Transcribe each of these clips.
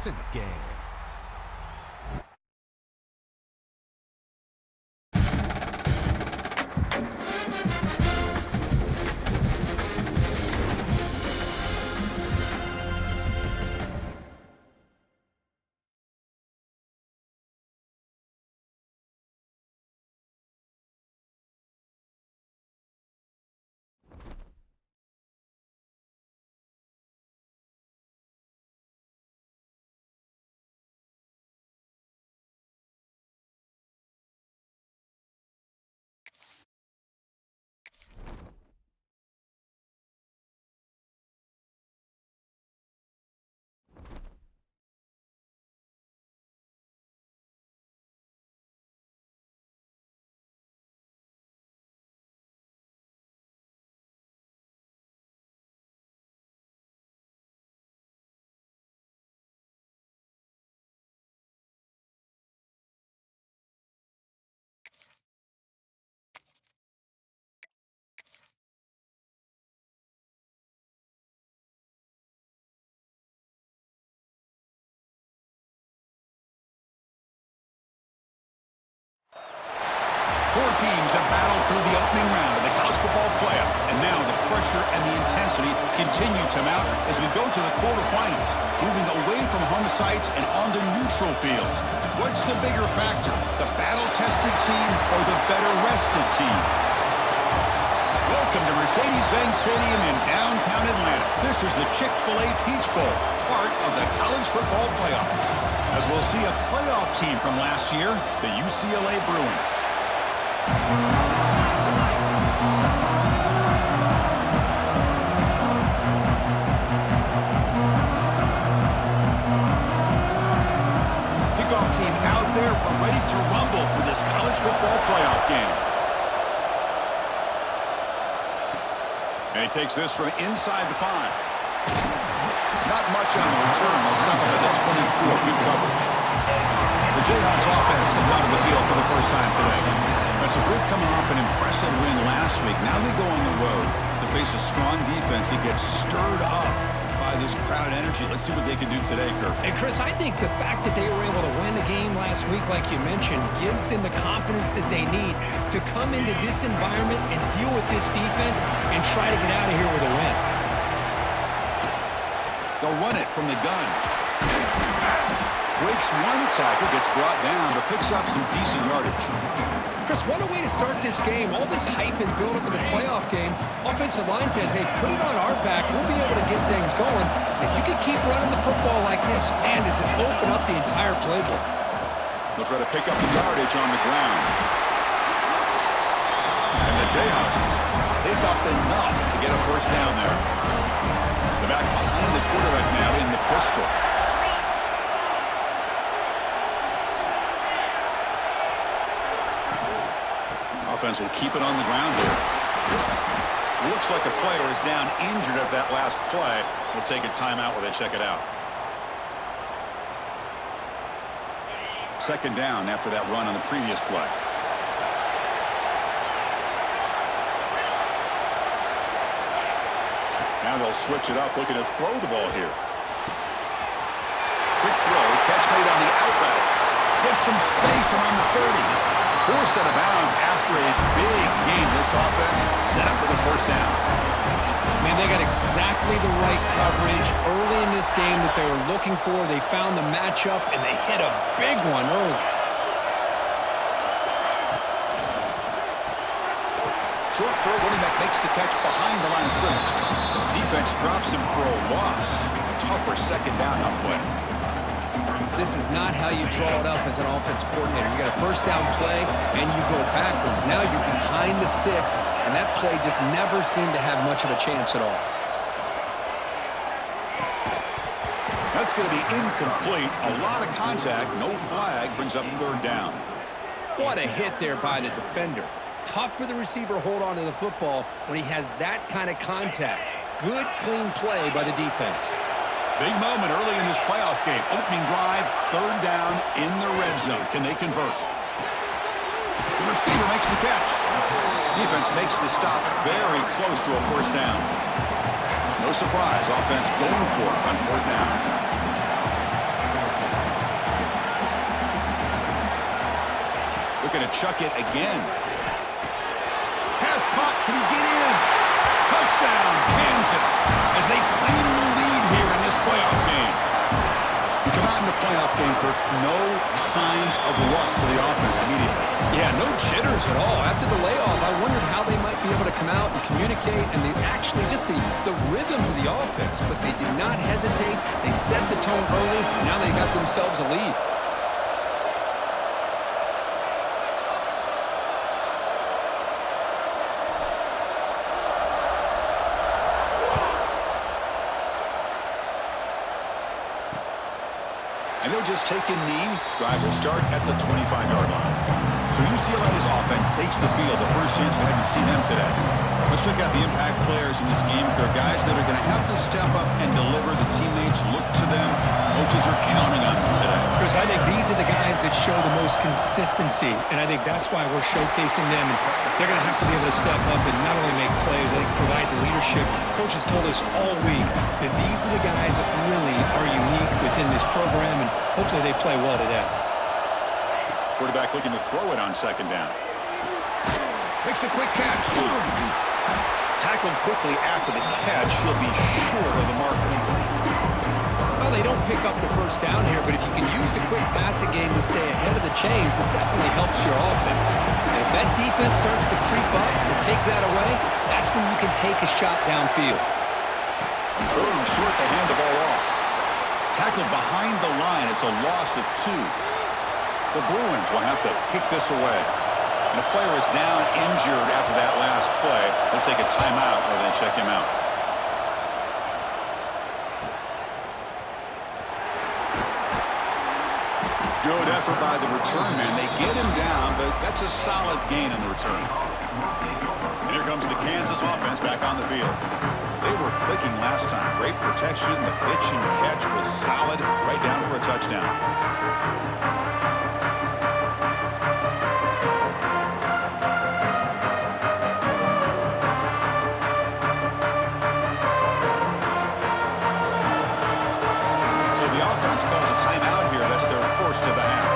It's in the game. Four teams have battled through the opening round of the college football playoff, and now the pressure and the intensity continue to mount as we go to the quarterfinals, moving away from home sites and onto neutral fields. What's the bigger factor, the battle-tested team or the better-rested team? Welcome to Mercedes-Benz Stadium in downtown Atlanta. This is the Chick-fil-A Peach Bowl, part of the college football playoff. As we'll see a playoff team from last year, the UCLA Bruins. Kickoff team out there. We're ready to rumble for this college football playoff game. And he takes this from inside the 5. Not much on the return. They'll stop him at the 24. Good coverage. The Jayhawks offense comes onto the field for the first time today. That's a group coming off an impressive win last week. Now they go on the road to face a strong defense that gets stirred up by this crowd energy. Let's see what they can do today, Kirk. And, Chris, I think the fact that they were able to win the game last week, like you mentioned, gives them the confidence that they need to come into this environment and deal with this defense and try to get out of here with a win. They'll run it from the gun. Breaks one tackle, gets brought down, but picks up some decent yardage. Chris, what a way to start this game. All this hype and build-up in the playoff game. Offensive line says, hey, put it on our back. We'll be able to get things going. If you can keep running the football like this, man, does it open up the entire playbook. They'll try to pick up the yardage on the ground. And the Jayhawks pick up enough to get a first down there. The back behind the quarterback now in the pistol. Offense will keep it on the ground here. Looks like a player is down injured at that last play. We'll take a timeout while they check it out. Second down after that run on the previous play. Now they'll switch it up, looking to throw the ball here. Quick throw, catch made on the outright. Gets some space around the 30. Forced out of bounds after a big game. This offense set up with a first down. Man, they got exactly the right coverage early in this game that they were looking for. They found the matchup, and they hit a big one early. Short throw, running back makes the catch behind the line of scrimmage. Defense drops him for a loss. Tougher second down upplay. This is not how you draw it up as an offensive coordinator. You got a first down play, and you go backwards. Now you're behind the sticks, and that play just never seemed to have much of a chance at all. That's going to be incomplete. A lot of contact. No flag. Brings up third down. What a hit there by the defender. Tough for the receiver to hold on to the football when he has that kind of contact. Good, clean play by the defense. Big moment early in this playoff game. Opening drive, third down in the red zone. Can they convert? The receiver makes the catch. Defense makes the stop very close to a first down. No surprise, offense going for it on fourth down. looking to chuck it again. Pass caught. Can he get in? Touchdown, Kansas, as they claim the lead here in this playoff game. You come out in the playoff game, Kirk, no signs of rust for the offense immediately. Yeah, no jitters at all. After the layoff, I wondered how they might be able to come out and communicate, and they actually just the rhythm to the offense, but they did not hesitate. They set the tone early. Now they got themselves a lead. And they'll just take a knee. Drive will start at the 25-yard line. So UCLA's offense takes the field. The first chance we had to see them today. Let's look at the impact players in this game. They're guys that are going to have to step up and deliver. The teammates look to them. Coaches are counting on them today. Chris, I think these are the guys that show the most consistency, and I think that's why we're showcasing them. And they're going to have to be able to step up and not only make plays, I think provide the leadership. Coaches told us all week that these are the guys that really are unique within this program, and hopefully they play well today. Quarterback looking to throw it on second down. Makes a quick catch. Tackled quickly after the catch. He'll be short of the marker. Well, they don't pick up the first down here, but if you can use the quick passing game to stay ahead of the chains, it definitely helps your offense. And if that defense starts to creep up and take that away, that's when you can take a shot downfield. On third and short, they hand the ball off. Tackled behind the line. It's a loss of 2. The Bruins will have to kick this away. And the player is down injured after that last play. They'll take a timeout or then check him out. Good effort by the return man. They get him down, but that's a solid gain on the return. And here comes the Kansas offense back on the field. They were clicking last time. Great protection. The pitch and catch was solid. Right down for a touchdown. Calls a timeout here. That's their first of the half.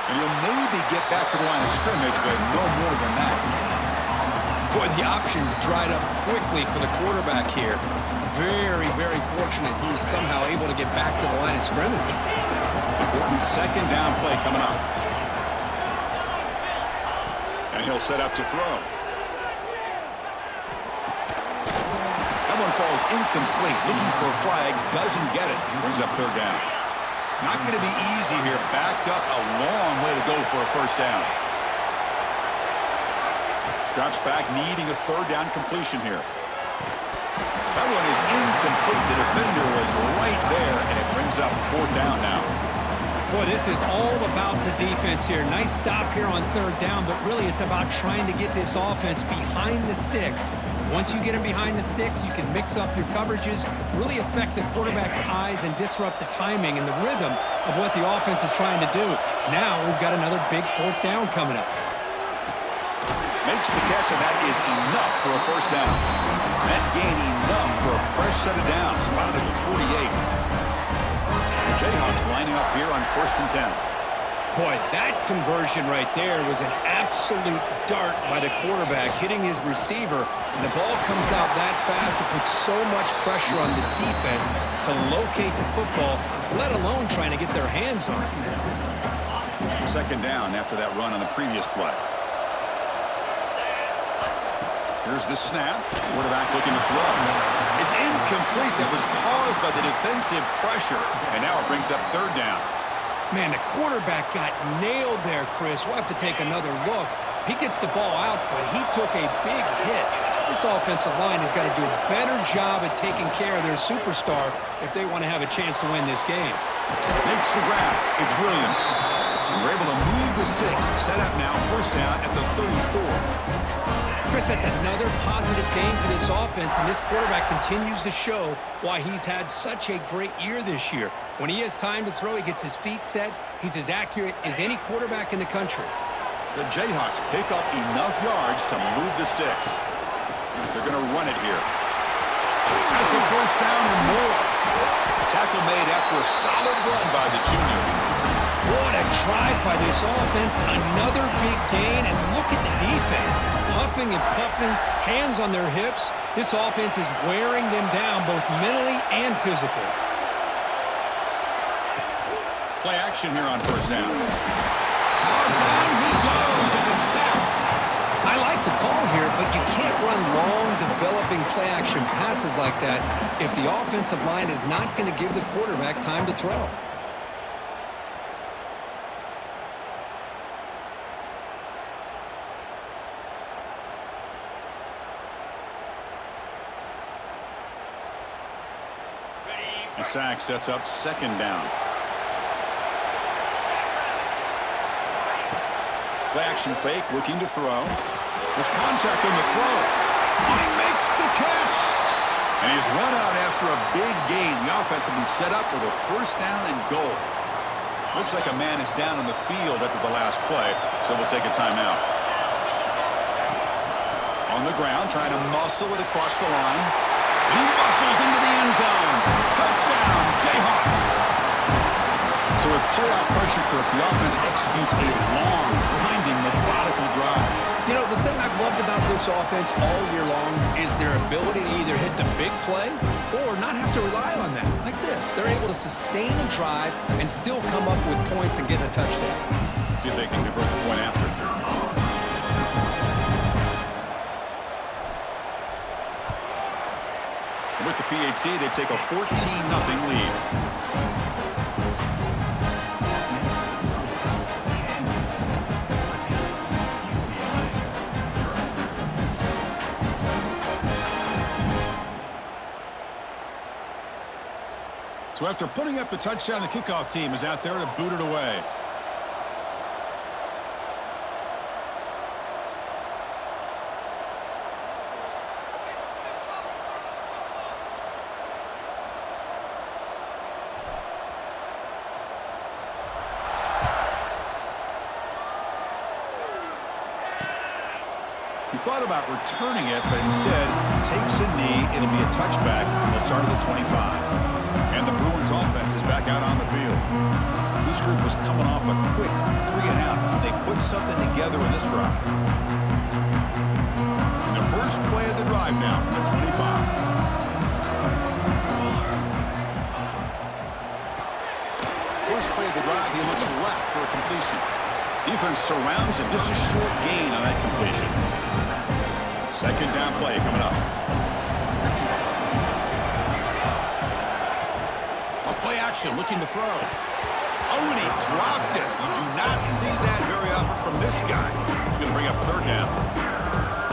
And he'll maybe get back to the line of scrimmage, but no more than that. Boy, the options dried up quickly for the quarterback here. Very, very fortunate he was somehow able to get back to the line of scrimmage. Important second down play coming up. And he'll set up to throw. That one falls incomplete. Looking for a flag. Doesn't get it. Brings up third down. Not going to be easy here. Backed up a long way to go for a first down. Drops back, needing a third down completion here. That one is incomplete. The defender was right there, and it brings up fourth down now. Boy, this is all about the defense here. Nice stop here on third down, but really it's about trying to get this offense behind the sticks. Once you get them behind the sticks, you can mix up your coverages, really affect the quarterback's eyes, and disrupt the timing and the rhythm of what the offense is trying to do. Now we've got another big fourth down coming up. Makes the catch, and that is enough for a first down. That gain enough for a fresh set of downs. Spotted at the 48. The Jayhawks lining up here on 1st and 10. Boy, that conversion right there was an absolute dart by the quarterback, hitting his receiver. And the ball comes out that fast to put so much pressure on the defense to locate the football, let alone trying to get their hands on it. Second down after that run on the previous play. Here's the snap. Quarterback looking to throw. It's incomplete. That was caused by the defensive pressure. And now it brings up third down. Man, the quarterback got nailed there, Chris. We'll have to take another look. He gets the ball out, but he took a big hit. This offensive line has got to do a better job at taking care of their superstar if they want to have a chance to win this game. Makes the grab. It's Williams. And we're able to move the sticks. Set up now. First down at the 34. Chris, that's another positive game for this offense, and this quarterback continues to show why he's had such a great year this year. When he has time to throw, he gets his feet set. He's as accurate as any quarterback in the country. The Jayhawks pick up enough yards to move the sticks. They're going to run it here. Has the first down and more. Tackle made after a solid run by the junior. What a drive by this offense. Another big gain, and look at the defense. Huffing and puffing, hands on their hips. This offense is wearing them down both mentally and physically. Play action here on first down. Down he goes. It's a sack. I like the call here, but you can't run long, developing play-action passes like that if the offensive line is not going to give the quarterback time to throw. The sack sets up second down. Play action fake, looking to throw. There's contact on the throw. He makes the catch. And he's run out after a big gain. The offense will be set up with a first down and goal. Looks like a man is down on the field after the last play, so we'll take a timeout. On the ground, trying to muscle it across the line. And he muscles into the end zone. Touchdown, Jayhawks. So with playoff pressure curve, the offense executes a long, grinding, methodical drive. You know, the thing I've loved about this offense all year long is their ability to either hit the big play or not have to rely on that. Like this, they're able to sustain a drive and still come up with points and get a touchdown. See if they can convert the point after. With the PAT, they take a 14-0 lead. So after putting up the touchdown, the kickoff team is out there to boot it away. He thought about returning it, but instead takes a knee. It'll be a touchback. They'll start at the 25. And the Bruins offense is back out on the field. This group was coming off a quick 3-and-out. Can they put something together in this drive? And the first play of the drive now from the 25. First play of the drive, he looks left for a completion. Defense surrounds him. Just a short gain on that completion. Second down play coming up. A play action, looking to throw. Oh, and he dropped it. You do not see that very often from this guy. He's going to bring up third down.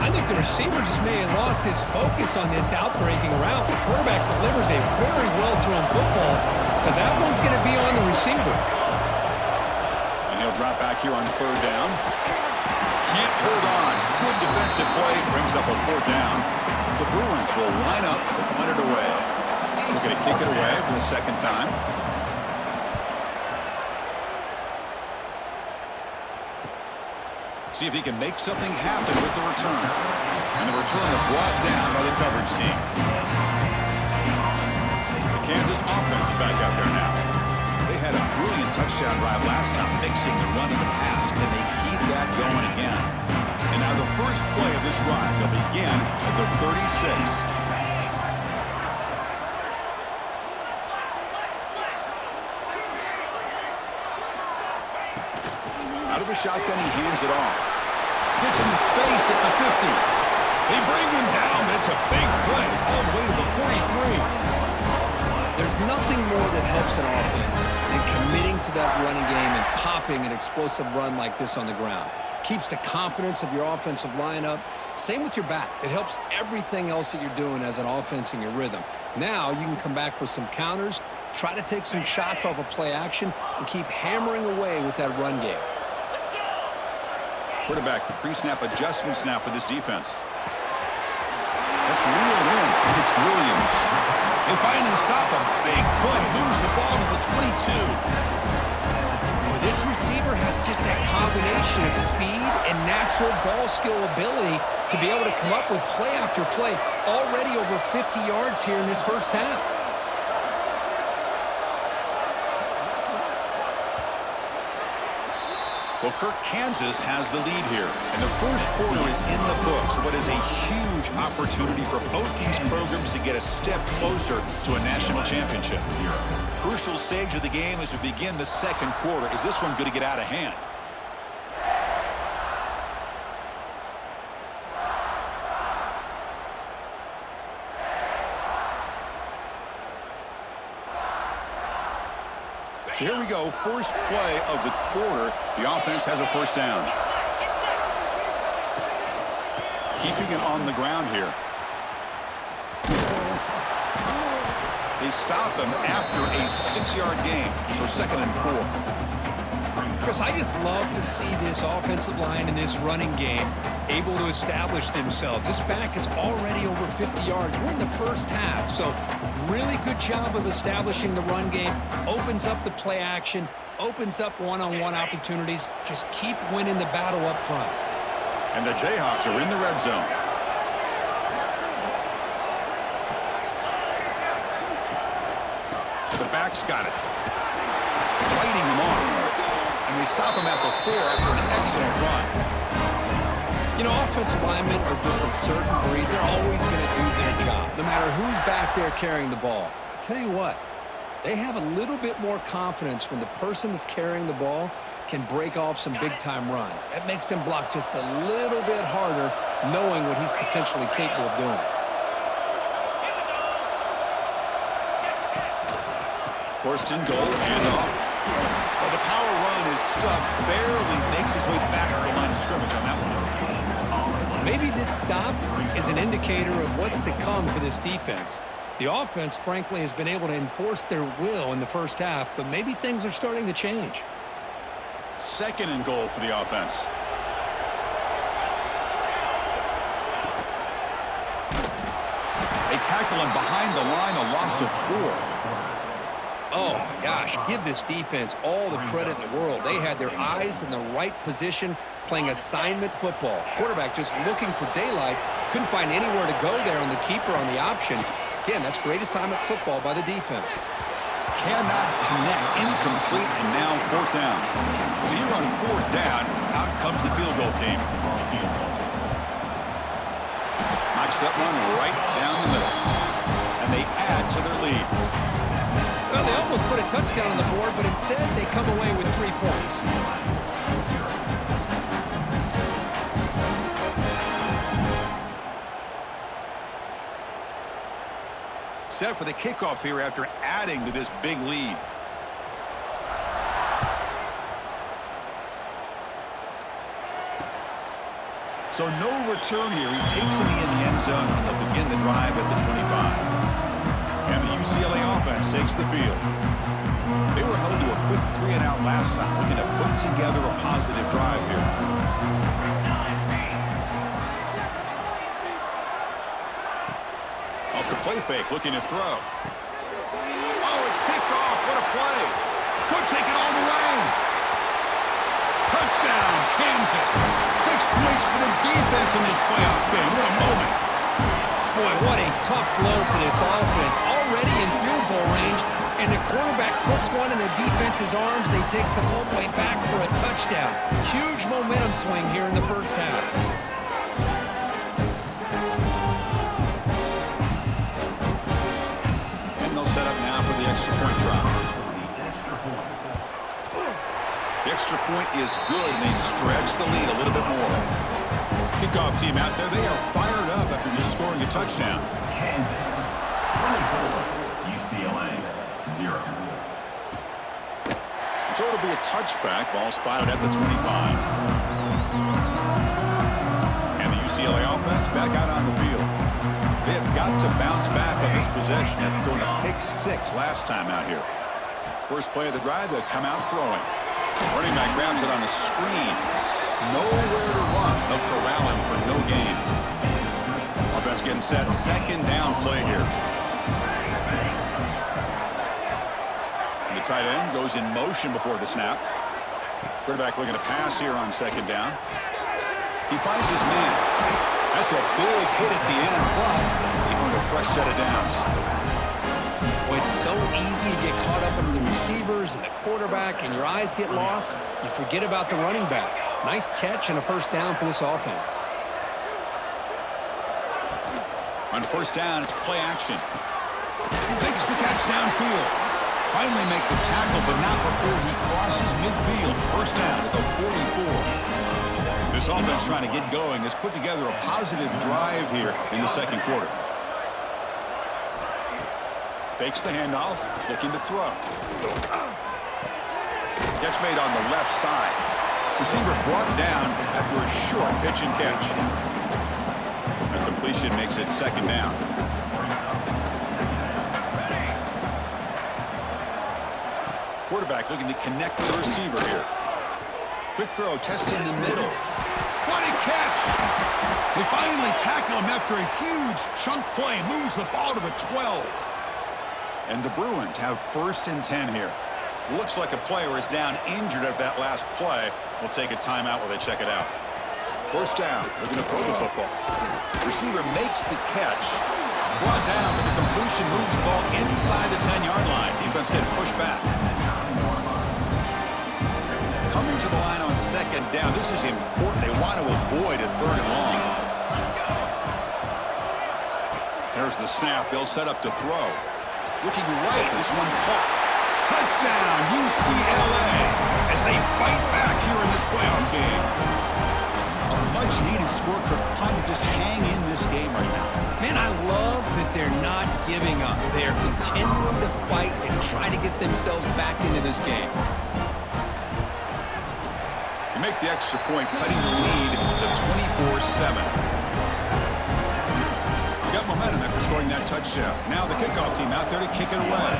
I think the receiver just may have lost his focus on this outbreaking route. The quarterback delivers a very well-thrown football, so that one's going to be on the receiver. He'll drop back here on third down. Can't hold on. Good defensive play. Brings up a fourth down. The Bruins will line up to punt it away. We're going to kick it away for the second time. See if he can make something happen with the return. And the returner brought down by the coverage team. The Kansas offense is back out there now. They had a brilliant touchdown drive last time, mixing the run and the pass. Can they keep that going again? And now the first play of this drive, they'll begin at the 36. Out of the shotgun, he hands it off. Gets into space at the 50. They bring him down. It's a big play all the way to the 43. There's nothing more that helps an offense than committing to that running game and popping an explosive run like this on the ground. Keeps the confidence of your offensive lineup. Same with your back. It helps everything else that you're doing as an offense in your rhythm. Now you can come back with some counters, try to take some shots off of play action, and keep hammering away with that run game. Quarterback pre-snap adjustments now for this defense. That's real in. It's Williams. They finally stop a big play. Moves the ball to the 22. Well, this receiver has just that combination of speed and natural ball skill ability to be able to come up with play after play, already over 50 yards here in this first half. Well, Kirk, Kansas has the lead here, and the first quarter is in the books. What is a huge opportunity for both these programs to get a step closer to a national championship. Crucial stage of the game as we begin the second quarter. Is this one going to get out of hand? So here we go, first play of the quarter. The offense has a first down. Keeping it on the ground here. They stop him after a 6-yard gain, so 2nd and 4. Chris, I just love to see this offensive line in this running game able to establish themselves. This back is already over 50 yards. We're in the first half, so really good job of establishing the run game. Opens up the play action, opens up one-on-one opportunities. Just keep winning the battle up front. And the Jayhawks are in the red zone. The back's got it. Fighting him off. And they stop him at the 4 after an excellent run. You know, offensive linemen are just a certain breed. They're always going to do their job, no matter who's back there carrying the ball. I tell you what, they have a little bit more confidence when the person that's carrying the ball can break off some big-time runs. That makes them block just a little bit harder, knowing what he's potentially capable of doing. First and goal, handoff. Well, the power run is stuffed, barely makes his way back to the line of scrimmage on that one. Maybe this stop is an indicator of what's to come for this defense. The offense, frankly, has been able to enforce their will in the first half, but maybe things are starting to change. 2nd and goal for the offense. They tackle him behind the line, a loss of 4. Oh, my gosh, give this defense all the credit in the world. They had their eyes in the right position, playing assignment football. Quarterback just looking for daylight. Couldn't find anywhere to go there on the keeper on the option. Again, that's great assignment football by the defense. Cannot connect, incomplete, and now 4th down. So here on 4th down, out comes the field goal team. Knocks that one right down the middle. And they add to their lead. Well, they almost put a touchdown on the board, but instead they come away with 3 points. Set for the kickoff here after adding to this big lead. So no return here. He takes it in the end zone, and they'll begin the drive at the 25. And the UCLA offense takes the field. They were held to a quick 3-and-out last time, looking to put together a positive drive here. Off the play fake, looking to throw. Oh, it's picked off. What a play. Could take it all the way. Touchdown, Kansas. 6 points for the defense in this playoff game. What a moment. Boy, what a tough blow for this offense. Already in field goal range, and the quarterback puts one in the defense's arms. They takes it all the way back for a touchdown. Huge momentum swing here in the first half. And they'll set up now for the extra point drop. The extra point is good, and they stretch the lead a little bit more. Kickoff team out there, they are fired up after just scoring a touchdown. Kansas, 24, UCLA, 0. So it'll be a touchback, ball spotted at the 25. And the UCLA offense back out on the field. They have got to bounce back on this possession after going to pick 6 last time out here. First play of the drive, they'll come out throwing. Running back grabs it on a screen. Nowhere to run. They'll corral him for no gain. Offense getting set. 2nd down play here. And the tight end goes in motion before the snap. Quarterback looking to pass here on second down. He finds his man. That's a big hit at the end, but he earned a fresh set of downs. Well, it's so easy to get caught up in the receivers and the quarterback, and your eyes get lost. You forget about the running back. Nice catch and a first down for this offense. On first down, it's play action. Makes the catch downfield. Finally make the tackle, but not before he crosses midfield. First down at the 44. This offense trying to get going has put together a positive drive here in the second quarter. Fakes the handoff, looking to throw. Catch made on the left side. Receiver brought down after a short pitch and catch. A completion makes it second down. Quarterback looking to connect with the receiver here. Quick throw, testing the middle. What a catch! They finally tackle him after a huge chunk play. Moves the ball to the 12. And the Bruins have first and 10 here. Looks like a player is down injured at that last play. We'll take a timeout while they check it out. First down. They're going to throw the football. Receiver makes the catch. Brought down, but the completion moves the ball inside the 10-yard line. Defense getting pushed back. Coming to the line on second down. This is important. They want to avoid a third and long. There's the snap. They'll set up to throw. Looking right. This one caught. Touchdown, UCLA, as they fight back here in this playoff game. A much-needed score, trying to just hang in this game right now. Man, I love that they're not giving up. They're continuing to fight and try to get themselves back into this game. They make the extra point, cutting the lead to 24-7. Got momentum after scoring that touchdown. Now the kickoff team out there to kick it away.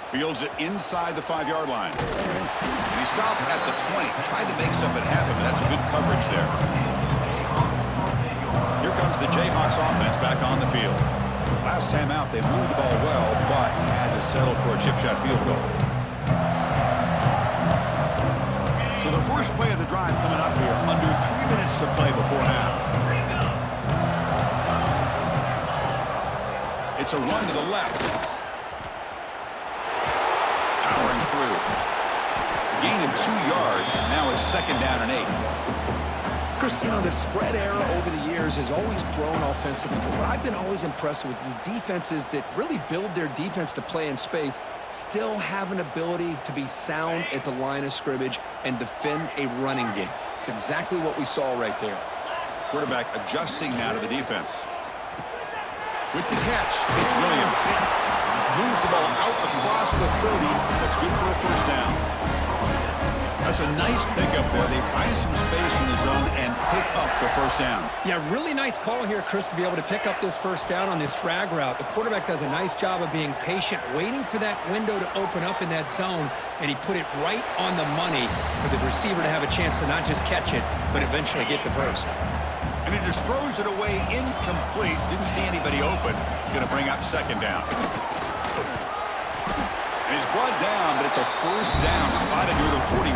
Fields it inside the 5-yard line. And he stopped at the 20. Tried to make something happen, but that's good coverage there. Here comes the Jayhawks offense back on the field. Last time out, they moved the ball well, but he had to settle for a chip shot field goal. So the first play of the drive coming up here, under 3 minutes to play before half. It's a run to the left. Powering through. A gain of 2 yards. Now it's second down and 8. Chris, you know, the spread era over the years has always grown offensively, but what I've been always impressed with defenses that really build their defense to play in space still have an ability to be sound at the line of scrimmage and defend a running game. It's exactly what we saw right there. Quarterback adjusting now to the defense. With the catch, it's Williams. Moves the ball out across the 30. That's good for a first down. That's a nice pickup there. They find some space in the zone and pick up the first down. Yeah, really nice call here, Chris, to be able to pick up this first down on this drag route. The quarterback does a nice job of being patient, waiting for that window to open up in that zone, and he put it right on the money for the receiver to have a chance to not just catch it, but eventually get the first. And he just throws it away incomplete. Didn't see anybody open. Going to bring up second down. And he's brought down, but it's a first down, spotted near the 41.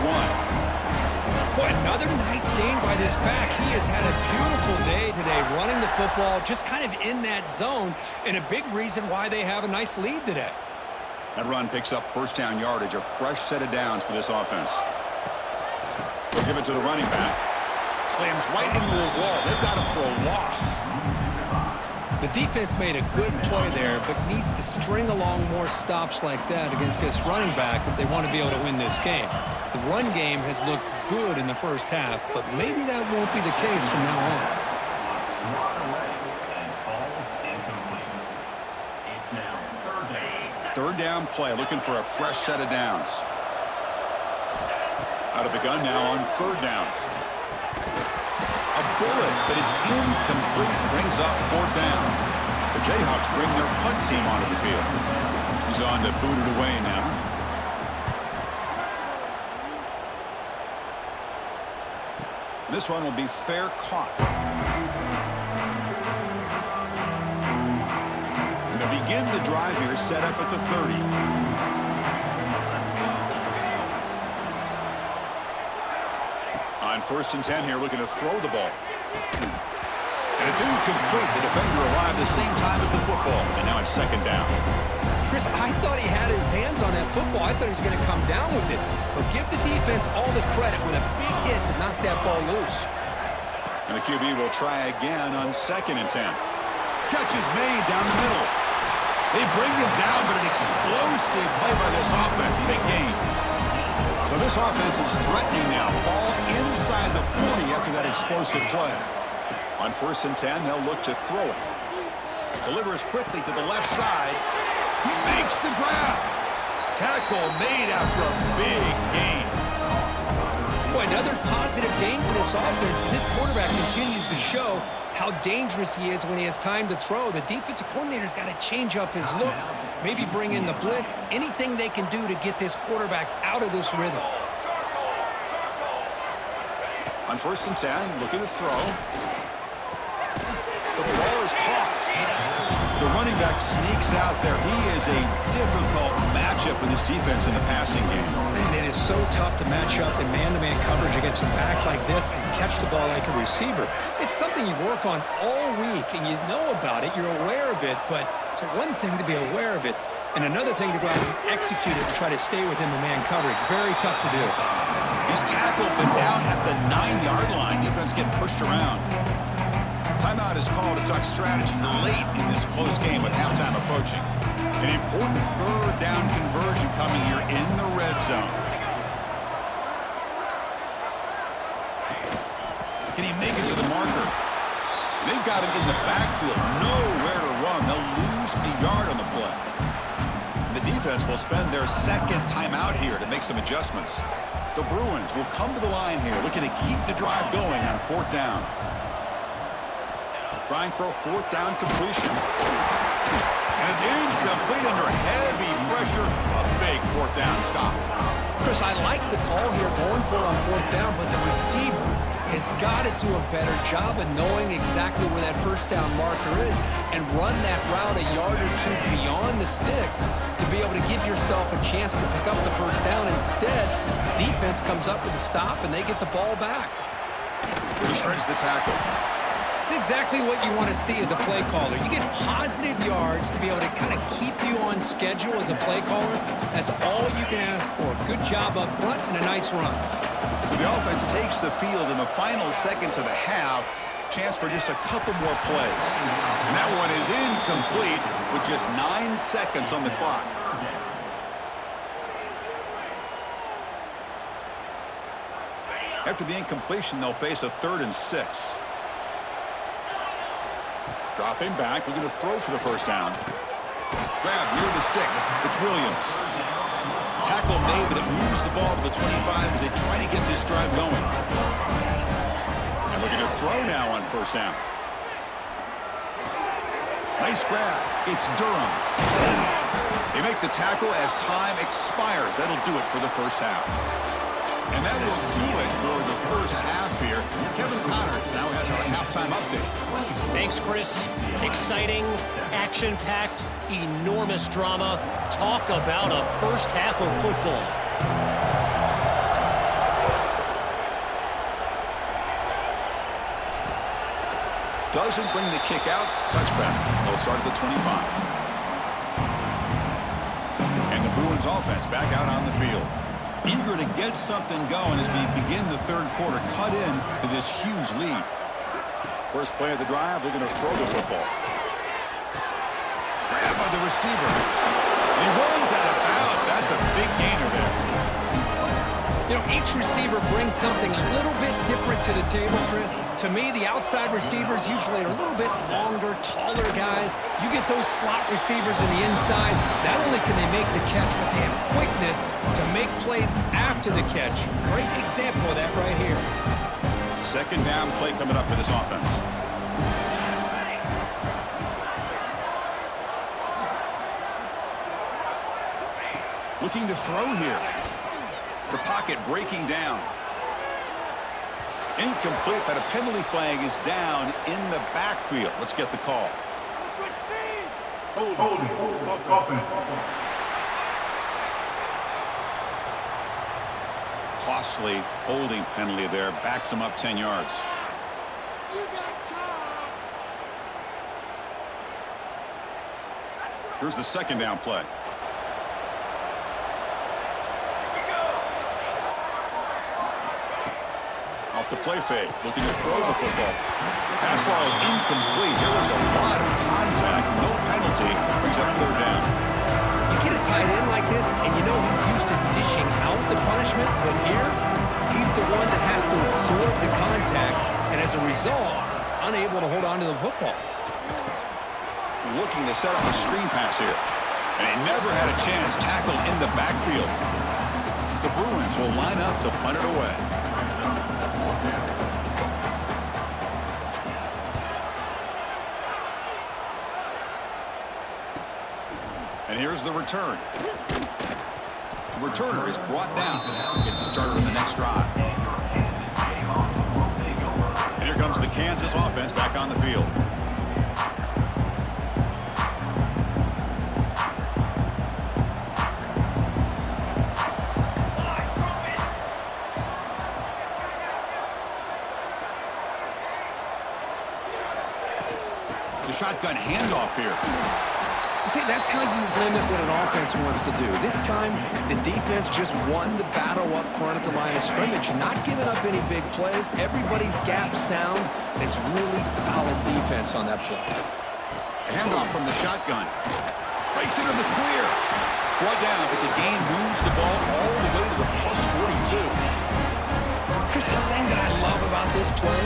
Boy, another nice game by this back. He has had a beautiful day today running the football, just kind of in that zone, and a big reason why they have a nice lead today. That run picks up first down yardage, a fresh set of downs for this offense. They'll give it to the running back. Slams right into a wall. They've got him for a loss. The defense made a good play there, but needs to string along more stops like that against this running back if they want to be able to win this game. The run game has looked good in the first half, but maybe that won't be the case from now on. Third down play, looking for a fresh set of downs. Out of the gun now on third down. A bullet, but it's incomplete. Brings up fourth down. The Jayhawks bring their punt team onto the field. He's on to boot it away now. This one will be fair caught. And to begin the drive here, set up at the 30. first and 10 here, looking to throw the ball. And it's incomplete. The defender arrived the same time as the football, and now it's second down. Chris, I thought he had his hands on that football. I thought he was going to come down with it. But give the defense all the credit with a big hit to knock that ball loose. And the QB will try again on second and 10. Catch is made down the middle. They bring him down, but an explosive play by this offense. Big gain. So this offense is threatening now. Ball inside the 40 after that explosive play. On first and 10, they'll look to throw it. Delivers quickly to the left side. He makes the grab. Tackle made after a big gain. Boy, another positive game for this offense. This quarterback continues to show how dangerous he is when he has time to throw. The defensive coordinator's got to change up his looks, maybe bring in the blitz, anything they can do to get this quarterback out of this rhythm. On first and 10, looking to throw. The ball is caught. The running back sneaks out there. He is a difficult matchup for this defense in the passing game. Man, it is so tough to match up in man-to-man coverage against a back like this and catch the ball like a receiver. It's something you work on all week, and you know about it. You're aware of it, but it's one thing to be aware of it, and another thing to go out and execute it and try to stay within the man coverage. Very tough to do. He's tackled, but down at the 9-yard line. Defense getting pushed around. Timeout is called to talk strategy late in this close game with halftime approaching. An important third down conversion coming here in the red zone. Can he make it to the marker? They've got him in the backfield. Nowhere to run. They'll lose a yard on the play. The defense will spend their second timeout here to make some adjustments. The Bruins will come to the line here, looking to keep the drive going on fourth down. Trying for a fourth down completion. And it's incomplete under heavy pressure. A big fourth down stop. Chris, I like the call here going for it on fourth down, but the receiver has got to do a better job of knowing exactly where that first down marker is and run that route a yard or two beyond the sticks to be able to give yourself a chance to pick up the first down. Instead, the defense comes up with a stop and they get the ball back. He shreds the tackle. It's exactly what you want to see as a play caller. You get positive yards to be able to kind of keep you on schedule as a play caller. That's all you can ask for. Good job up front and a nice run. So the offense takes the field in the final seconds of the half. Chance for just a couple more plays. And that one is incomplete with just 9 seconds on the clock. After the incompletion, they'll face a 3rd and 6. Dropping back, looking to throw for the first down. Grab near the sticks. It's Williams. Tackle made, but it moves the ball to the 25 as they try to get this drive going. And looking to throw now on first down. Nice grab. It's Durham. They make the tackle as time expires. That'll do it for the first half. And that will do it for the first half here. Kevin Connors now has our halftime update. Thanks, Chris. Exciting, action-packed, enormous drama. Talk about a first half of football. Doesn't bring the kick out. Touchback. They'll start at the 25. And the Bruins offense back out on the field. Eager to get something going as we begin the third quarter. Cut in to this huge lead. First play of the drive, they're going to throw the football. Grabbed by the receiver. And he runs out of bounds. That's a big gainer there. You know, each receiver brings something a little bit different to the table, Chris. To me, the outside receivers usually are a little bit longer, taller guys. You get those slot receivers in the inside. Not only can they make the catch, but they have quickness to make plays after the catch. Great example of that right here. Second down play coming up for this offense. Looking to throw here. The pocket breaking down. Incomplete, but a penalty flag is down in the backfield. Let's get the call. costly holding penalty there. Backs him up 10 yards. Here's the second down play. Off the play fake, looking to throw the football. Pass ball is incomplete. There was a lot of contact. No penalty. Brings up third down. You get a tight end like this, and you know he's used to dishing out the punishment, but here, he's the one that has to absorb the contact, and as a result, he's unable to hold on to the football. Looking to set up a screen pass here. And he never had a chance tackled in the backfield. The Bruins will line up to punt it away. And here's the return. The returner is brought down. Gets a starter in the next drive. And here comes the Kansas offense back on the field. The shotgun handoff here. See, that's how you limit what an offense wants to do. This time, the defense just won the battle up front at the line of scrimmage, not giving up any big plays. Everybody's gap sound. It's really solid defense on that play. A handoff from the shotgun. Breaks into the clear. Brought down, but the gain moves the ball all the way to the plus 42. Chris, the thing that I love about this play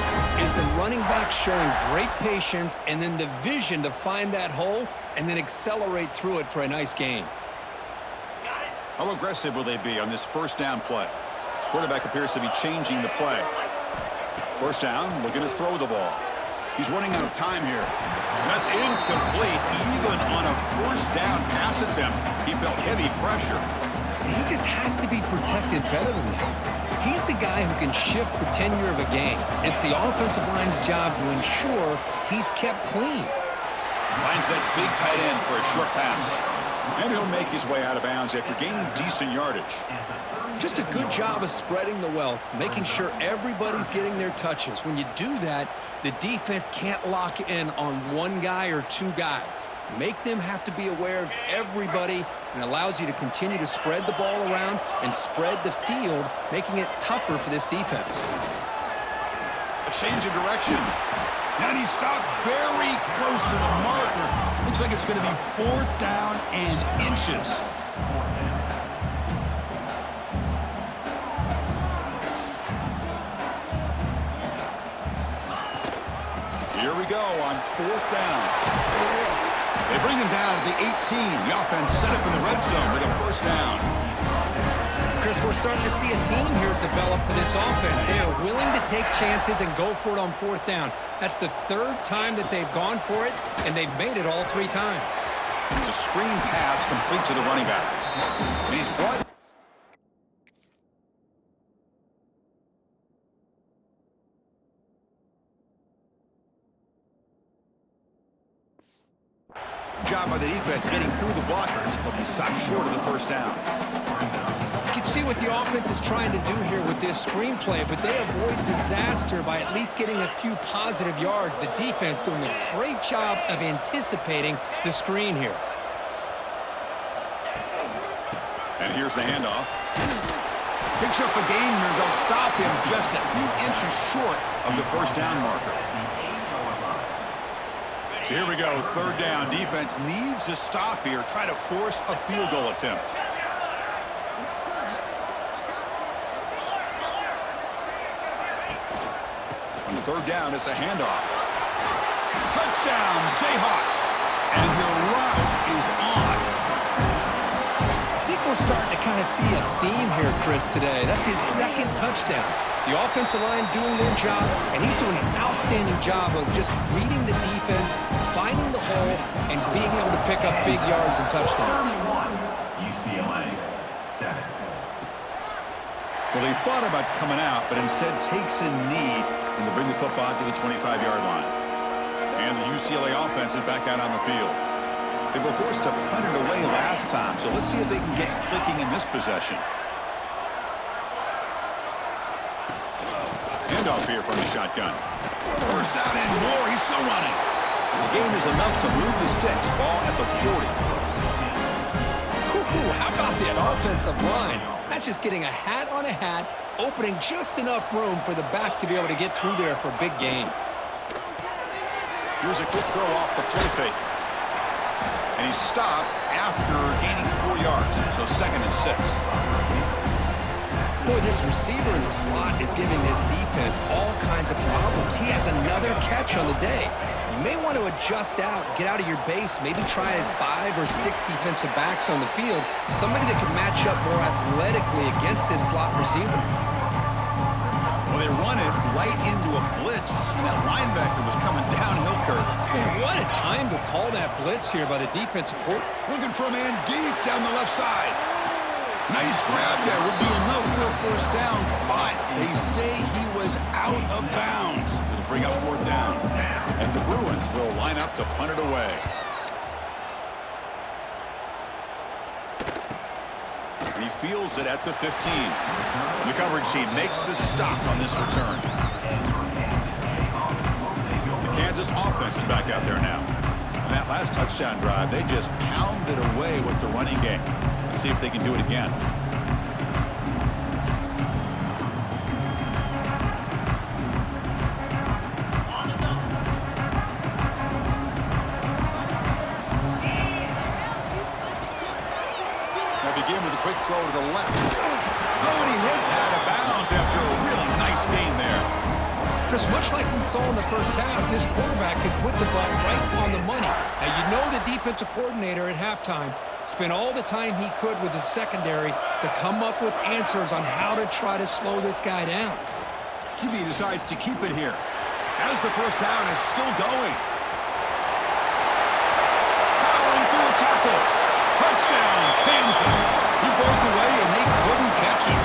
is the running back showing great patience and then the vision to find that hole and then accelerate through it for a nice gain. How aggressive will they be on this first down play? Quarterback appears to be changing the play. First down, looking to throw the ball. He's running out of time here. That's incomplete. Even on a first down pass attempt, he felt heavy pressure. He just has to be protected better than that. He's the guy who can shift the tenure of a game. It's the offensive line's job to ensure he's kept clean. Finds that big tight end for a short pass. And he'll make his way out of bounds after gaining decent yardage. Just a good job of spreading the wealth, making sure everybody's getting their touches. When you do that, the defense can't lock in on one guy or two guys. Make them have to be aware of everybody, and allows you to continue to spread the ball around and spread the field, making it tougher for this defense. A change of direction. And he stopped very close to the marker. Looks like it's going to be fourth down and inches. Here we go on fourth down. They bring him down at the 18. The offense set up in the red zone with a first down. Chris, we're starting to see a theme here develop for this offense. They are willing to take chances and go for it on fourth down. That's the third time that they've gone for it, and they've made it all three times. It's a screen pass complete to the running back. And he's brought... Job by the defense getting through the blockers, but he stopped short of the first down. You can see what the offense is trying to do here with this screenplay, but they avoid disaster by at least getting a few positive yards. The defense doing a great job of anticipating the screen here. And here's the handoff. Picks up a gain here. They'll stop him just a few inches short of the first down marker. So here we go, third down. Defense needs a stop here, try to force a field goal attempt. On third down, it's a handoff. Touchdown, Jayhawks. And the route is on. I think we're starting to kind of see a theme here, Chris, today. That's his second touchdown. The offensive line doing their job, and he's doing an outstanding job of just reading the defense, finding the hole, and being able to pick up big yards and touchdowns. UCLA, 7. Well, he thought about coming out, but instead takes a knee and to bring the football to the 25-yard line. And the UCLA offense is back out on the field. They were forced to punt it away last time, so let's see if they can get clicking in this possession. handoff here from the shotgun. First down and more. He's still running. The game is enough to move the sticks. Ball at the 40. How about that offensive line? That's just getting a hat on a hat, opening just enough room for the back to be able to get through there for a big gain. Here's a quick throw off the play fake. And he's stopped after gaining 4 yards. So 2nd and 6. Boy, this receiver in the slot is giving this defense all kinds of problems. He has another catch on the day. You may want to adjust out, get out of your base, maybe try 5 or 6 defensive backs on the field, somebody that can match up more athletically against this slot receiver. Well, they run it right into a blitz. That linebacker was coming downhill curve. Man, what a time to call that blitz here by the defensive coordinator. Looking for a man deep down the left side. Nice grab there. Would be enough for a first down, but they say he was out of bounds. It'll bring up 4th down. And the Bruins will line up to punt it away. And he fields it at the 15. The coverage team makes the stop on this return. The Kansas offense is back out there now. On that last touchdown drive, they just pounded away with the running game. Let's see if they can do it again. Now begin with a quick throw to the left. Oh, and he hits out of bounds after a really nice gain there. Chris, much like we saw in the first half, this quarterback could put the ball right on the money. Now, you know the defensive coordinator at halftime spent all the time he could with his secondary to come up with answers on how to try to slow this guy down. QB decides to keep it here as the first down is still going. Powering through a tackle. Touchdown, Kansas. He broke away and they couldn't catch him.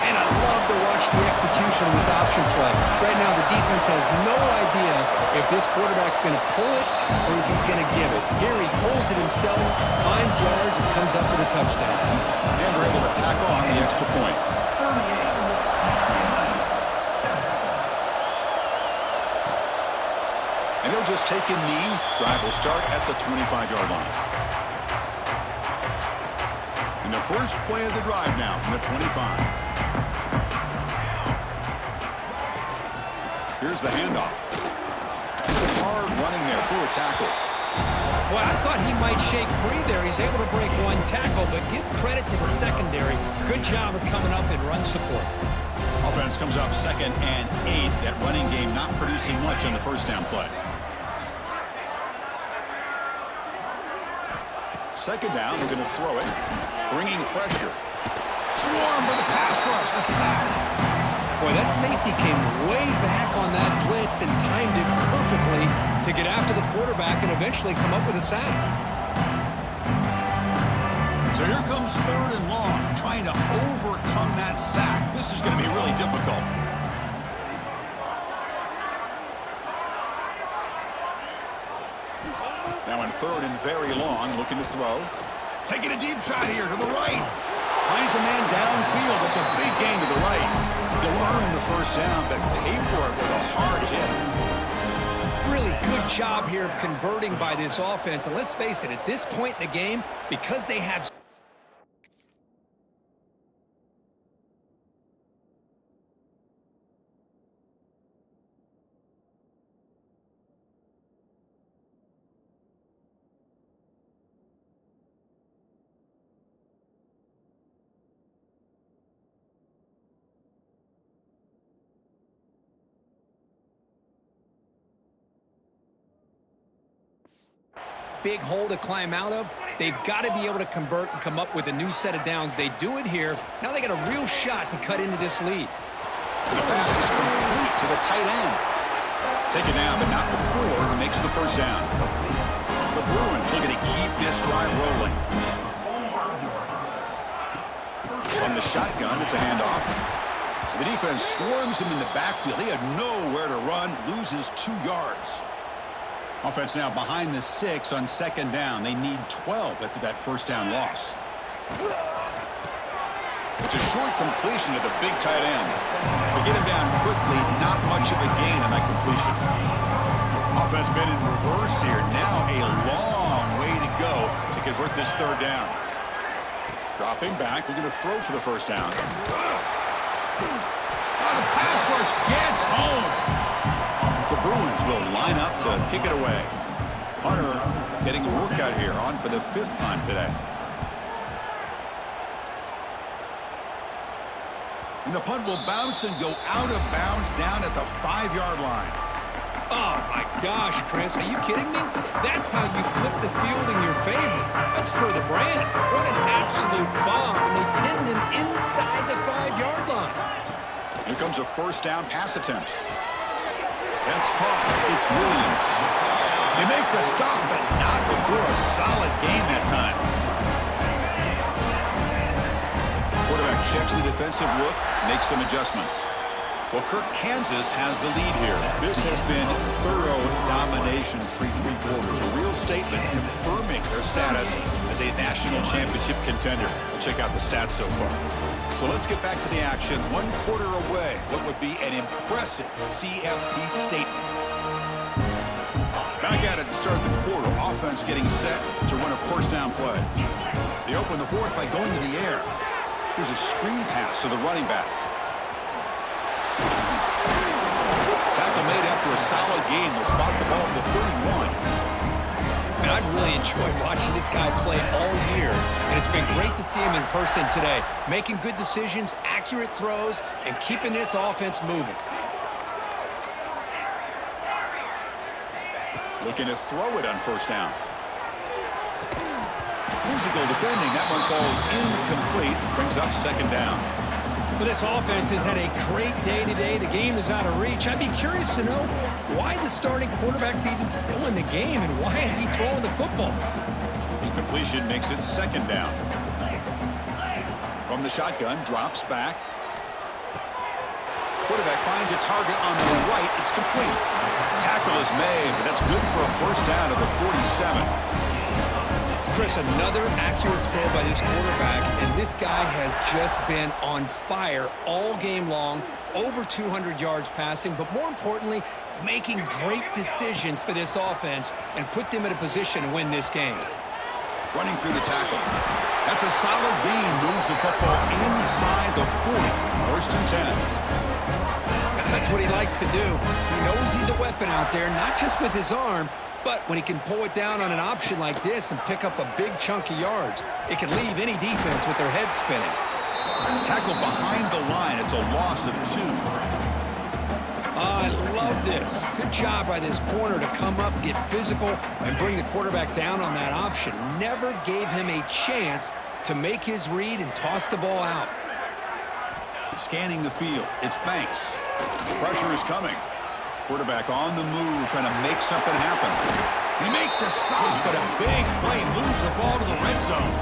And I love to watch the execution of this option play. Right now, the defense has no idea if this quarterback's going to pull it or if he's going to give it. Here he pulls it himself, finds yards, and comes up with a touchdown. And they're able to tackle on the extra point. And he'll just take a knee. Drive will start at the 25-yard line. And the first play of the drive now from the 25. Here's the handoff. Hard running there through a tackle. Well, I thought he might shake free there. He's able to break 1 tackle, but give credit to the secondary. Good job of coming up in run support. Offense comes up 2nd and 8. That running game not producing much on the first down play. 2nd down, we're going to throw it. Bringing pressure. Swarm for the pass rush. A sack. Boy, that safety came way back on that blitz and timed it perfectly to get after the quarterback and eventually come up with a sack. So here comes 3rd and long, trying to overcome that sack. This is going to be really difficult. Now in 3rd and very long, looking to throw. Taking a deep shot here to the right. Finds a man downfield. That's a big gain to the right. You'll earn the first down, but pay for it with a hard hit. Really good job here of converting by this offense. And let's face it, at this point in the game, because they have... big hole to climb out of. They've got to be able to convert and come up with a new set of downs. They do it here. Now they got a real shot to cut into this lead. The pass is complete to the tight end. Take it down, but not before he makes the first down. The Bruins looking to keep this drive rolling. From the shotgun, it's a handoff. The defense swarms him in the backfield. He had nowhere to run, loses 2 yards. Offense now behind the sticks on 2nd down. They need 12 after that first down loss. It's a short completion to the big tight end. They get him down quickly, not much of a gain on that completion. Offense been in reverse here. Now a long way to go to convert this third down. Dropping back, looking to throw for the first down. The pass rush gets home. The Bruins will line up to kick it away. Hunter getting a workout here, on for the 5th time today. And the punt will bounce and go out of bounds down at the 5-yard line. Oh, my gosh, Chris, are you kidding me? That's how you flip the field in your favor. That's for the brand. What an absolute bomb. And they pinned him inside the 5-yard line. Here comes a first down pass attempt. That's caught. It's Williams. They make the stop, but not before a solid gain that time. Quarterback checks the defensive look, makes some adjustments. Well, Kirk, Kansas has the lead here. This has been thorough domination through 3 quarters. A real statement confirming their status as a national championship contender. We'll check out the stats so far. So let's get back to the action. 1 quarter away. What would be an impressive CFP statement. Back at it to start the quarter. Offense getting set to run a first down play. They open the 4th by going to the air. Here's a screen pass to the running back. Tackle made after a solid gain. Will spot the ball at the 31. And I've really enjoyed watching this guy play all year, and it's been great to see him in person today, making good decisions, accurate throws, and keeping this offense moving. Looking to throw it on first down. Physical defending. That one falls incomplete. Brings up second down. Well, this offense has had a great day today. The game is out of reach. I'd be curious to know why the starting quarterback's even still in the game, and why is he throwing the football? Incompletion makes it second down. From the shotgun, drops back. Quarterback finds a target on the right. It's complete. Tackle is made, but that's good for a first down at the 47. Chris, another accurate throw by this quarterback, and this guy has just been on fire all game long, over 200 yards passing, but more importantly, making great decisions for this offense and put them in a position to win this game. Running through the tackle. That's a solid gain. Moves the football inside the 40. First and 10. That's what he likes to do. He knows he's a weapon out there, not just with his arm, but when he can pull it down on an option like this and pick up a big chunk of yards, it can leave any defense with their head spinning. Tackle behind the line. It's a loss of 2. I love this. Good job by this corner to come up, get physical, and bring the quarterback down on that option. Never gave him a chance to make his read and toss the ball out. Scanning the field. It's Banks. Pressure is coming. Quarterback on the move, trying to make something happen. They make the stop, but a big play moves the ball to the red zone.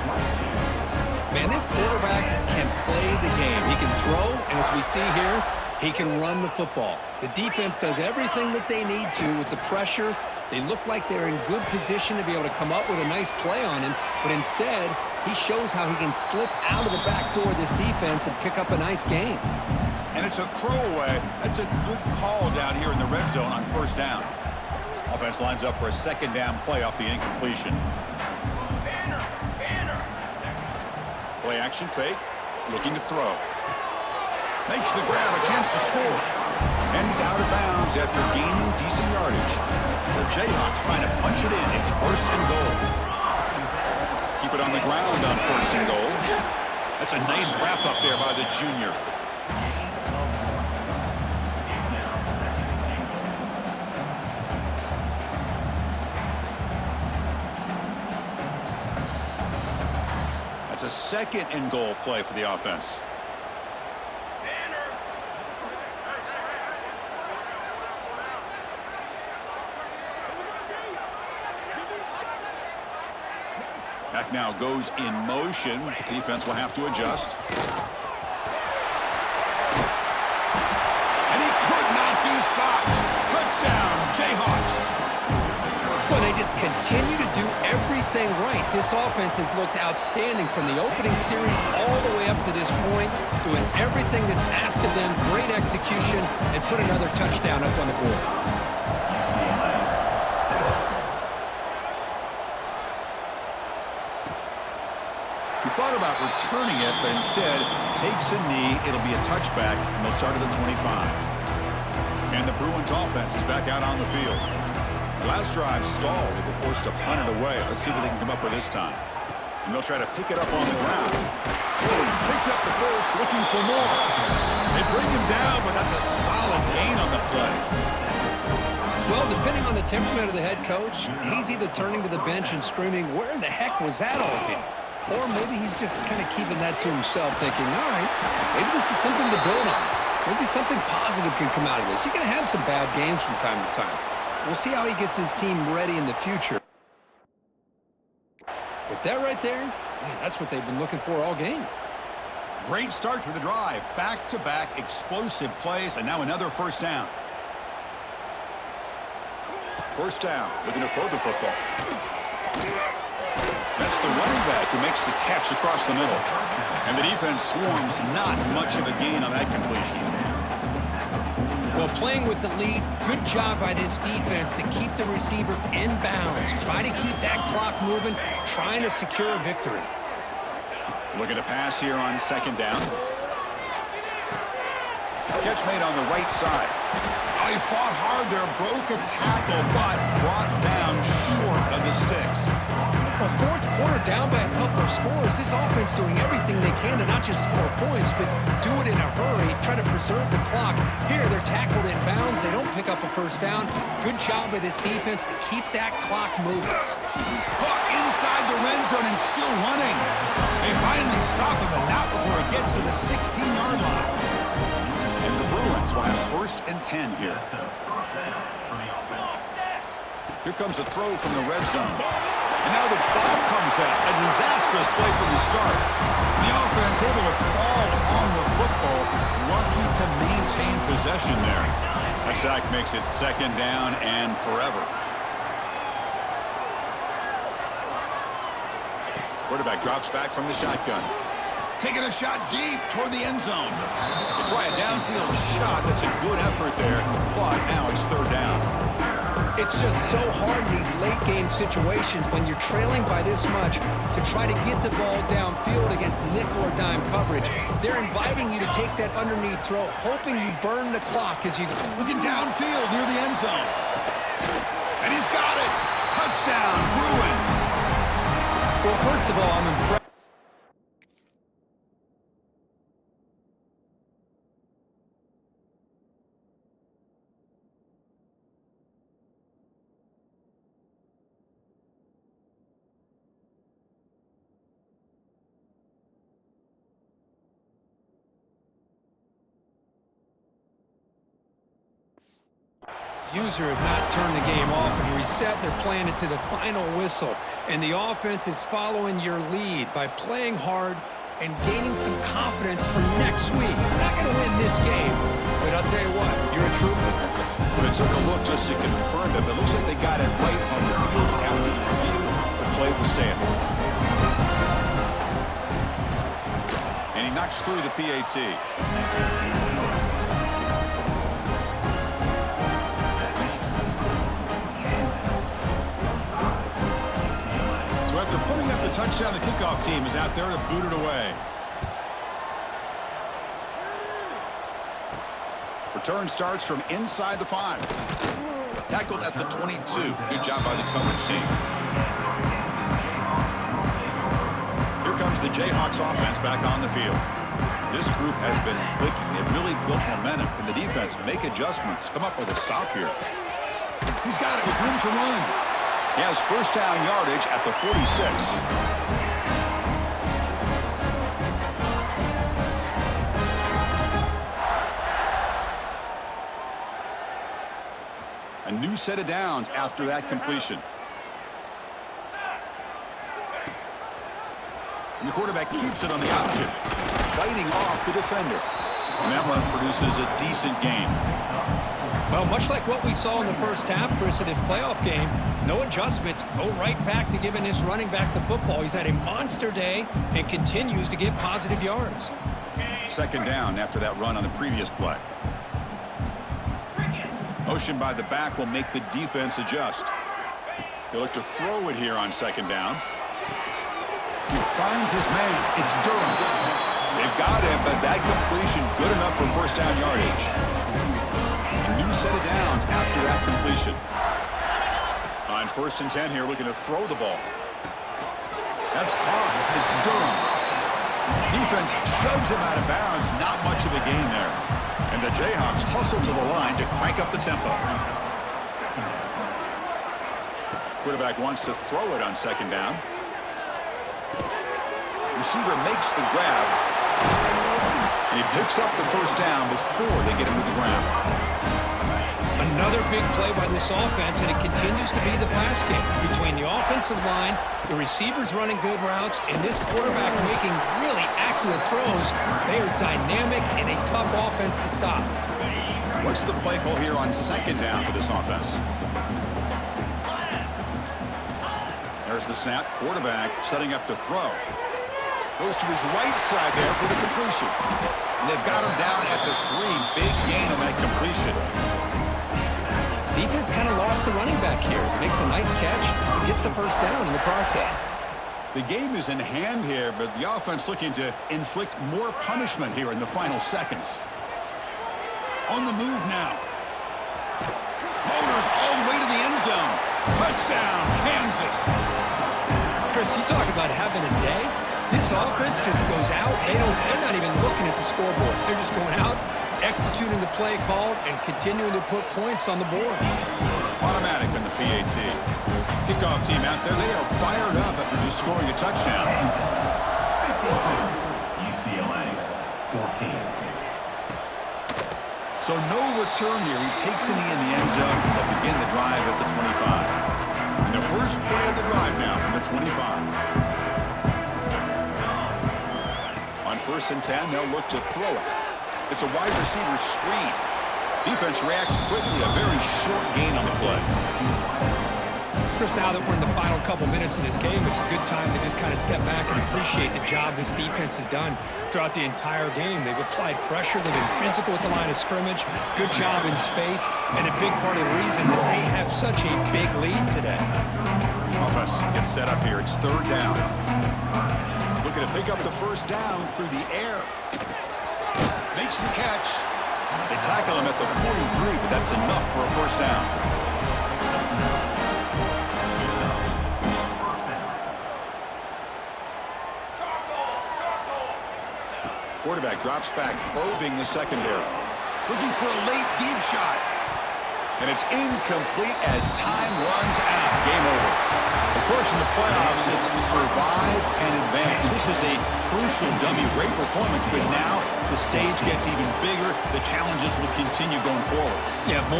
Man, this quarterback can play the game. He can throw, and as we see here, he can run the football. The defense does everything that they need to with the pressure. They look like they're in good position to be able to come up with a nice play on him, but instead, he shows how he can slip out of the back door of this defense and pick up a nice gain. And it's a throwaway. That's a good call down here in the red zone on first down. Offense lines up for a second down play off the incompletion. Play action fake. Looking to throw. Makes the grab, a chance to score. And he's out of bounds after gaining decent yardage. The Jayhawks trying to punch it in. It's first and goal. Keep it on the ground on first and goal. That's a nice wrap up there by the junior. That's a second and goal play for the offense. Back now goes in motion. Defense will have to adjust. And he could not be stopped. Touchdown, Jayhawks. Well, they just just continue to do everything right. This offense has looked outstanding from the opening series all the way up to this point, doing everything that's asked of them, great execution, and put another touchdown up on the board. UCLA, 7. He thought about returning it, but instead takes a knee. It'll be a touchback, and they'll start at the 25. And the Bruins offense is back out on the field. Last drive stalled. They were forced to punt it away. Let's see what they can come up with this time. And they'll try to pick it up on the ground. Picks up the first, looking for more. They bring him down, but that's a solid gain on the play. Well, depending on the temperament of the head coach, he's either turning to the bench and screaming, "Where in the heck was that all been?" Or maybe he's just kind of keeping that to himself, thinking, all right, maybe this is something to build on. Maybe something positive can come out of this. You're going to have some bad games from time to time. We'll see how he gets his team ready in the future. With that right there, man, that's what they've been looking for all game. Great start to the drive. Back-to-back explosive plays, and now another first down. First down, looking to throw the football. That's the running back who makes the catch across the middle. And the defense swarms, not much of a gain on that completion. Well, playing with the lead, good job by this defense to keep the receiver in bounds. Try to keep that clock moving, trying to secure a victory. Looking to pass here on second down. Catch made on the right side. Oh, he fought hard there, broke a tackle, but brought down short of the sticks. Well, fourth quarter down by a couple of scores. This offense doing everything they can to not just score points, but do it in a hurry, try to preserve the clock. Here, they're tackled in bounds. They don't pick up a first down. Good job by this defense to keep that clock moving. Caught inside the red zone and still running. They finally stop him, but not before it gets to the 16-yard line. And the Bruins will have 1st and 10 here. So, first down for the offense. Here comes a throw from the red zone. And now the ball comes out. A disastrous play from the start. The offense able to fall on the football. Lucky to maintain possession there. That sack makes it 2nd down and forever. Quarterback drops back from the shotgun. Taking a shot deep toward the end zone. They try a downfield shot. That's a good effort there. But now it's 3rd down. It's just so hard in these late-game situations when you're trailing by this much to try to get the ball downfield against nickel or dime coverage. They're inviting you to take that underneath throw, hoping you burn the clock as you... Looking downfield near the end zone. And he's got it. Touchdown, Bruins. Well, first of all, I'm impressed. User have not turned the game off and reset. They're playing it to the final whistle. And the offense is following your lead by playing hard and gaining some confidence for next week. We're not going to win this game, but I'll tell you what, you're a trooper. Well, they took a look just to confirm it, but it looks like they got it right on the field after the review. The play was stable. And he knocks through the PAT. After putting up the touchdown, the kickoff team is out there to boot it away. Return starts from inside the 5. Tackled at the 22. Good job by the coverage team. Here comes the Jayhawks offense back on the field. This group has been clicking. It really built momentum. Can the defense make adjustments? Come up with a stop here. He's got it with room to run. He has first down yardage at the 46. A new set of downs after that completion. And the quarterback keeps it on the option, fighting off the defender. And that one produces a decent gain. Well, much like what we saw in the first half, Chris, of this playoff game, no adjustments, go right back to giving this running back to football. He's had a monster day and continues to get positive yards. Second down after that run on the previous play. Motion by the back will make the defense adjust. He'll look to throw it here on second down. He finds his man. It's Durham. They've got him, but that completion good enough for first down yardage. A new set of downs after that completion. On 1st and 10 here, looking to throw the ball. That's caught. It's Durham. Defense shoves him out of bounds. Not much of a gain there. And the Jayhawks hustle to the line to crank up the tempo. Quarterback wants to throw it on second down. Receiver makes the grab. And he picks up the first down before they get him to the ground. Another big play by this offense, and it continues to be the pass game. Between the offensive line, the receivers running good routes, and this quarterback making really accurate throws, they are dynamic and a tough offense to stop. What's the play call here on second down for this offense? There's the snap. Quarterback setting up to throw. Goes to his right side there for the completion. And they've got him down at the 3. Big gain on that completion. Defense kind of lost a running back here. Makes a nice catch and gets the first down in the process. The game is in hand here, but the offense looking to inflict more punishment here in the final seconds. On the move now. Motors all the way to the end zone. Touchdown, Kansas. Chris, you talk about having a day. This offense just goes out. They're not even looking at the scoreboard. They're just going out, executing the play called, and continuing to put points on the board. Automatic on the PAT. Kickoff team out there. They are fired up after just scoring a touchdown. 52, UCLA, 14. So no return here. He takes a knee in the end zone, and they'll begin the drive at the 25. And the first play of the drive now from the 25. On 1st and 10, they'll look to throw it. It's a wide receiver screen. Defense reacts quickly. A very short gain on the play. Chris, now that we're in the final couple minutes of this game, it's a good time to just kind of step back and appreciate the job this defense has done throughout the entire game. They've applied pressure. They've been physical at the line of scrimmage. Good job in space. And a big part of the reason that they have such a big lead today. Offense gets set up here. It's 3rd down. Looking to pick up the first down through the air. Makes the catch. They tackle him at the 43, but that's enough for a first down. Quarterback drops back, probing the secondary. Looking for a late deep shot. And it's incomplete as time runs out. Game over. Of course, in the playoffs, it's survive and advance. This is a crucial W. Great performance, but now the stage gets even bigger. The challenges will continue going forward. Yeah, more